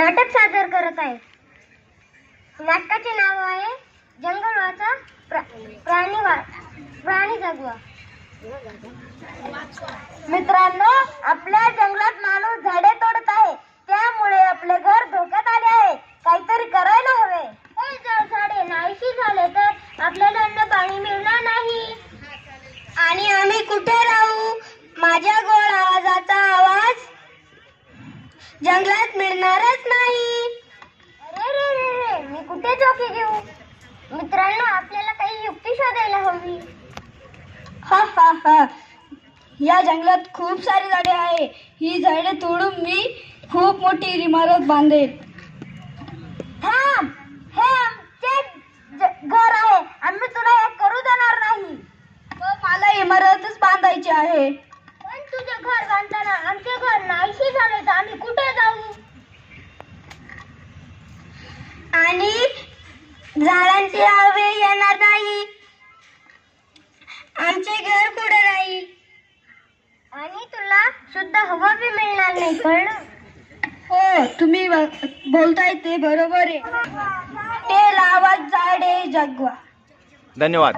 नाटक सादर करत आहे. नाटकाचे नाव आहे जंगल वाचा प्राणी जगवा. मित्रांनो, आपल्या जंगलात माणूस झाडे तोडत आहे, त्यामुळे आपले घर धोक्यात आले आहे. काहीतरी करायला हवे. हे जर झाडे नाहीशी झाले तर आपल्याला अन्न पाणी मिळणार नाही आणि आम्ही कुठे राहू? माझ्या गोड आवाजाचा आवाज जंगलात मिळणारच नाही. अरे रे रे रे, मी कुठे झोके घेऊ? मित्रांनो, आपल्याला काही युक्ती शोधायला हवी. हा हा हा, या जंगलात खूप सारी झाडे आहे. ही झाडे तोडून मी खूप मोठी इमारत बांधेल. थांब, हे आमचे घर आहे. आम्ही तुला हे करू देणार नाही. मला इमारतच बांधायची आहे. पण तुझे घर बांधताना आमचे घर नाहीशी झाले तर आम्ही कुठे जाऊ? आणि झाडांची हवे येणार नाही. आमचे घर कुठे राहील? आणि तुला शुद्ध हवा बी मिळणार नाही, कळलं? हो, तुम्ही बोलताय ते बरोबर आहे. ते लावा झाडे जगवा. धन्यवाद.